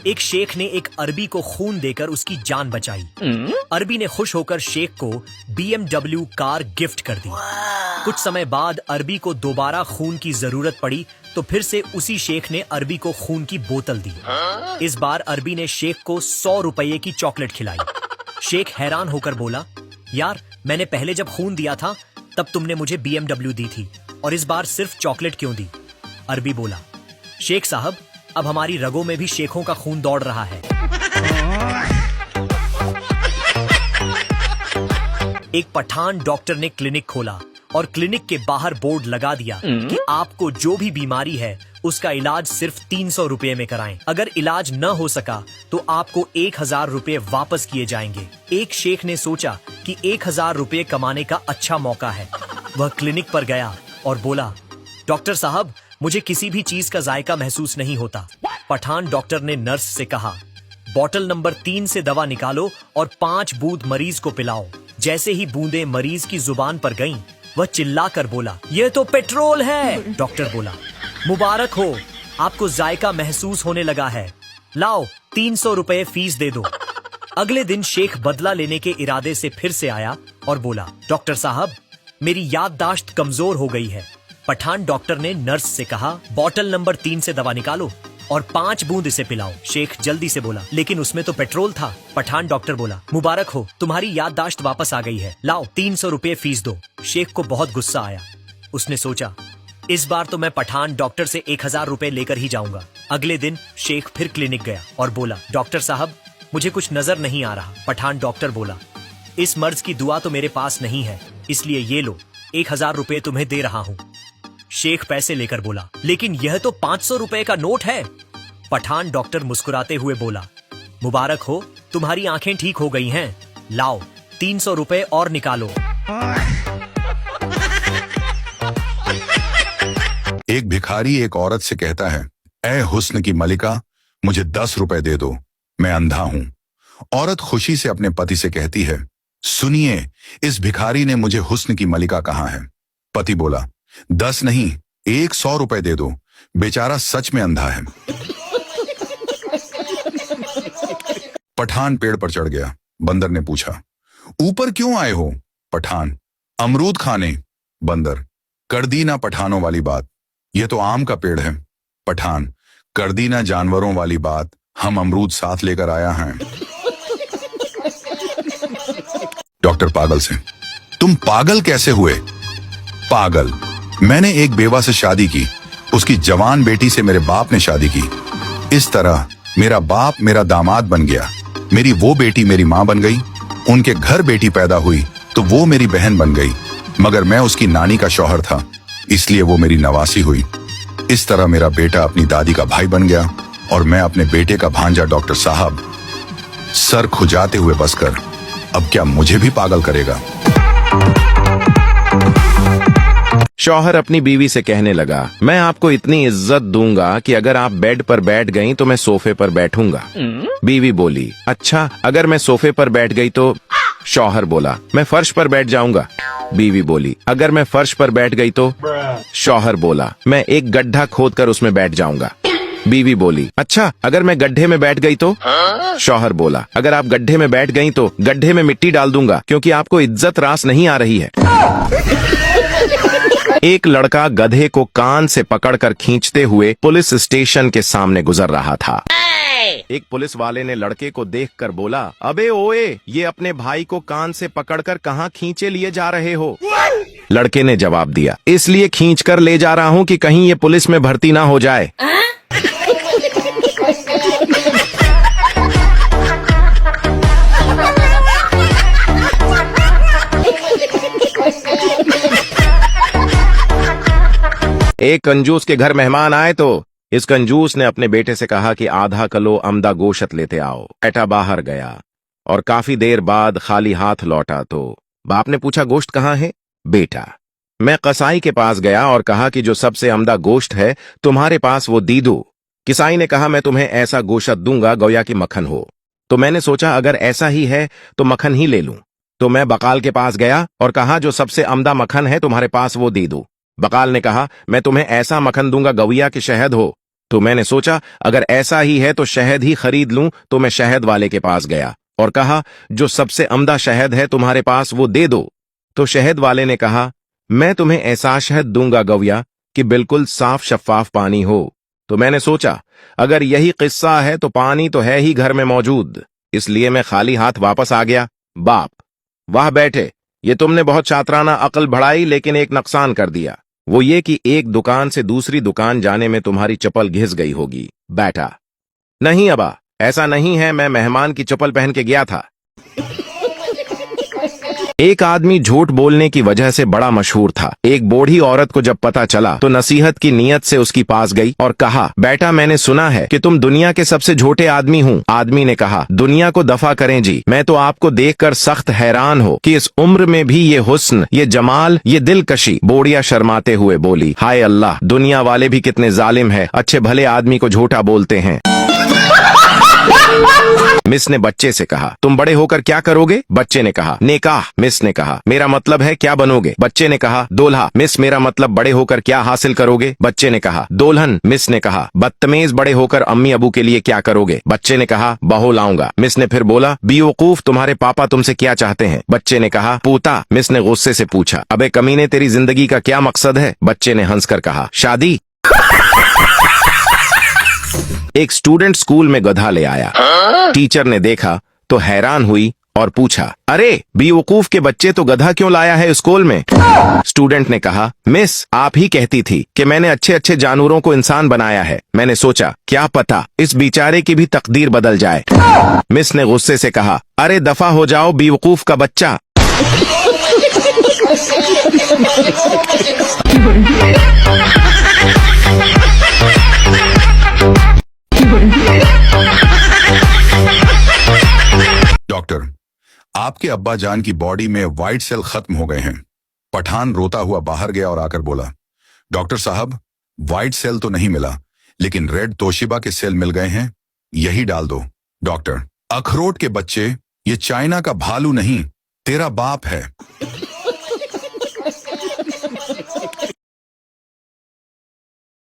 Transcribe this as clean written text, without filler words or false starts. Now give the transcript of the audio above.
एक शेख ने एक अरबी को खून देकर उसकी जान बचाई। अरबी ने खुश होकर शेख को BMW कार गिफ्ट कर दी। कुछ समय बाद अरबी को दोबारा खून की जरूरत पड़ी तो फिर से उसी शेख ने अरबी को खून की बोतल दी। इस बार अरबी ने शेख को 100 रुपये की चॉकलेट खिलाई। शेख हैरान होकर बोला, यार मैंने पहले जब खून दिया था तब तुमने मुझे BMW दी थी और इस बार सिर्फ चॉकलेट क्यों दी? अरबी बोला, शेख साहब अब हमारी रगों में भी शेखों का खून दौड़ रहा है। एक पठान डॉक्टर ने क्लिनिक खोला और क्लिनिक के बाहर बोर्ड लगा दिया कि आपको जो भी बीमारी है उसका इलाज सिर्फ 300 रुपए में कराएं। अगर इलाज न हो सका तो आपको 1000 रुपए वापस किए जाएंगे। एक शेख ने सोचा कि 1000 रुपए कमाने का अच्छा मौका है। वह क्लिनिक पर गया और बोला, डॉक्टर साहब मुझे किसी भी चीज का जायका महसूस नहीं होता। पठान डॉक्टर ने नर्स से कहा, बोतल नंबर 3 से दवा निकालो और 5 बूंद मरीज को पिलाओ। जैसे ही बूंदें मरीज की जुबान पर गईं, वह चिल्लाकर बोला, यह तो पेट्रोल है। डॉक्टर बोला, मुबारक हो, आपको जायका महसूस होने लगा है। लाओ 300 रुपए फीस दे दो। अगले दिन शेख बदला लेने के इरादे से फिर से आया और बोला, डॉक्टर साहब मेरी याददाश्त कमजोर हो गई है। पठान डॉक्टर ने नर्स से कहा, बोतल नंबर 3 से दवा निकालो और 5 बूंद इसे पिलाओ। शेख जल्दी से बोला, लेकिन उसमें तो पेट्रोल था। पठान डॉक्टर बोला, मुबारक हो, तुम्हारी याददाश्त वापस आ गई है। लाओ 300 रुपए फीस दो। शेख को बहुत गुस्सा आया। उसने सोचा, इस बार तो मैं पठान डॉक्टर से 1000 रुपए लेकर ही जाऊंगा। अगले दिन शेख फिर क्लिनिक गया और बोला, डॉक्टर साहब मुझे कुछ नजर नहीं आ रहा। पठान डॉक्टर बोला, इस मर्ज की दुआ तो मेरे पास नहीं है, इसलिए ये लो, 1000 रुपए तुम्हें दे रहा हूँ। शेख पैसे लेकर बोला, लेकिन यह तो 500 रुपए का नोट है। पठान डॉक्टर मुस्कुराते हुए बोला, मुबारक हो, तुम्हारी आंखें ठीक हो गई हैं। लाओ 300 रुपए और निकालो। एक भिखारी एक औरत से कहता है, ऐ हुस्न की मलिका, मुझे 10 रुपए दे दो, मैं अंधा हूं। औरत खुशी से अपने पति से कहती है, सुनिए, इस भिखारी ने मुझे हुस्न की मलिका कहा है। पति बोला, 10 नहीं 100 रुपए दे दो, बेचारा सच में अंधा है। पठान पेड़ पर चढ़ गया। बंदर ने पूछा, ऊपर क्यों आए हो? पठान, अमरूद खाने। बंदर, कर दी ना पठानों वाली बात, यह तो आम का पेड़ है। पठान, कर दी ना जानवरों वाली बात, हम अमरूद साथ लेकर आया हैं। डॉक्टर पागल से, तुम पागल कैसे हुए? पागल, मैंने एक बेवा से शादी की, उसकी जवान बेटी से मेरे बाप ने शादी की। इस तरह मेरा बाप मेरा दामाद बन गया, मेरी वो बेटी मेरी माँ बन गई, उनके घर बेटी पैदा हुई तो वो मेरी बहन बन गई, मगर मैं उसकी नानी का शौहर था, इसलिए वो मेरी नवासी हुई। इस तरह मेरा बेटा अपनी दादी का भाई बन गया और मैं अपने बेटे का भांजा। डॉक्टर साहब, सर खुजाते हुए बसकर, अब क्या मुझे भी पागल करेगा? शौहर अपनी बीवी से कहने लगा, मैं आपको इतनी इज्जत दूंगा कि अगर आप बेड पर बैठ गईं तो मैं सोफे पर बैठूंगा। बीवी बोली, अच्छा अगर मैं सोफे पर बैठ गई तो? शौहर बोला, मैं फर्श पर बैठ जाऊंगा। बीवी बोली, अगर मैं फर्श पर बैठ गई तो? शौहर बोला, मैं एक गड्ढा खोदकर उसमें बैठ जाऊंगा। बीवी बोली, अच्छा अगर मैं गड्ढे में बैठ गई तो? शौहर बोला, अगर आप गड्ढे में बैठ गई तो गड्ढे में मिट्टी डाल दूंगा, क्योंकि आपको इज्जत रास नहीं आ रही है। एक लड़का गधे को कान से पकड़कर खींचते हुए पुलिस स्टेशन के सामने गुजर रहा था। एक पुलिस वाले ने लड़के को देखकर बोला, अबे ओए, ये अपने भाई को कान से पकड़कर कहाँ खींचे लिए जा रहे हो? लड़के ने जवाब दिया, इसलिए खींचकर ले जा रहा हूँ कि कहीं ये पुलिस में भर्ती ना हो जाए। एक कंजूस के घर मेहमान आए तो इस कंजूस ने अपने बेटे से कहा कि आधा किलो अमदा गोश्त लेते आओ। बेटा बाहर गया और काफी देर बाद खाली हाथ लौटा तो बाप ने पूछा, गोश्त कहाँ है? बेटा, मैं कसाई के पास गया और कहा कि जो सबसे अमदा गोश्त है तुम्हारे पास वो दी दो। किसाई ने कहा, मैं तुम्हें ऐसा गोश्त दूंगा गोया कि मक्खन हो। तो मैंने सोचा अगर ऐसा ही है तो मक्खन ही ले लूं। तो मैं बकाल के पास गया और कहा, जो सबसे अमदा मक्खन है तुम्हारे पास वो दे दो। बकाल ने कहा, मैं तुम्हें ऐसा मक्खन दूंगा गौया कि शहद हो। तो मैंने सोचा अगर ऐसा ही है तो शहद ही खरीद लूं, तो मैं शहद वाले के पास गया और कहा, जो सबसे अमदा शहद है तुम्हारे पास वो दे दो। तो शहद वाले ने कहा, मैं तुम्हें ऐसा शहद दूंगा गवैया कि बिल्कुल साफ शफाफ पानी हो। तो मैंने सोचा अगर यही किस्सा है तो पानी तो है ही घर में मौजूद, इसलिए मैं खाली हाथ वापस आ गया। बाप, वाह बेटे, ये तुमने बहुत शातराना अक्ल बढ़ाई, लेकिन एक नुकसान कर दिया, वो ये कि एक दुकान से दूसरी दुकान जाने में तुम्हारी चप्पल घिस गई होगी। बेटा, नहीं अबा, ऐसा नहीं है, मैं मेहमान की चप्पल पहन के गया था। एक आदमी झूठ बोलने की वजह से बड़ा मशहूर था। एक बूढ़ी औरत को जब पता चला तो नसीहत की नीयत से उसकी पास गई और कहा, बेटा मैंने सुना है कि तुम दुनिया के सबसे झूठे आदमी हो। आदमी ने कहा, दुनिया को दफा करें जी, मैं तो आपको देखकर सख्त हैरान हो कि इस उम्र में भी ये हुस्न, ये जमाल, ये दिलकशी। बूढ़िया शर्माते हुए बोली, हाय अल्लाह, दुनिया वाले भी कितने जालिम है, अच्छे भले आदमी को झूठा बोलते हैं। मिस ने बच्चे से कहा, तुम बड़े होकर क्या करोगे? बच्चे ने कहा, नेकाह। मिस ने कहा, मेरा मतलब है क्या बनोगे? बच्चे ने कहा, दूल्हा। मिस, मेरा मतलब बड़े होकर क्या हासिल करोगे? बच्चे ने कहा, दुल्हन। मिस ने कहा, बदतमीज, बड़े होकर अम्मी अबू के लिए क्या करोगे? बच्चे ने कहा, बहू लाऊंगा। मिस ने फिर बोला, बेवकूफ, तुम्हारे पापा तुमसे क्या चाहते हैं? बच्चे ने कहा, पूता। मिस ने गुस्से से पूछा, अबे कमीने, तेरी जिंदगी का क्या मकसद है? बच्चे ने हंसकर कहा, शादी। एक स्टूडेंट स्कूल में गधा ले आया। टीचर ने देखा तो हैरान हुई और पूछा, अरे बेवकूफ के बच्चे, तो गधा क्यों लाया है स्कूल में? स्टूडेंट ने कहा, मिस, आप ही कहती थी कि मैंने अच्छे अच्छे जानवरों को इंसान बनाया है, मैंने सोचा क्या पता इस बेचारे की भी तकदीर बदल जाए। मिस ने गुस्से से कहा, अरे दफा हो जाओ बेवकूफ का बच्चा। डॉक्टर, आपके अब्बा जान की बॉडी में वाइट सेल खत्म हो गए हैं। पठान रोता हुआ बाहर गया और आकर बोला, डॉक्टर साहब, वाइट सेल तो नहीं मिला, लेकिन रेड तोशिबा के सेल मिल गए हैं, यही डाल दो। डॉक्टर, अखरोट के बच्चे, ये चाइना का भालू नहीं, तेरा बाप है।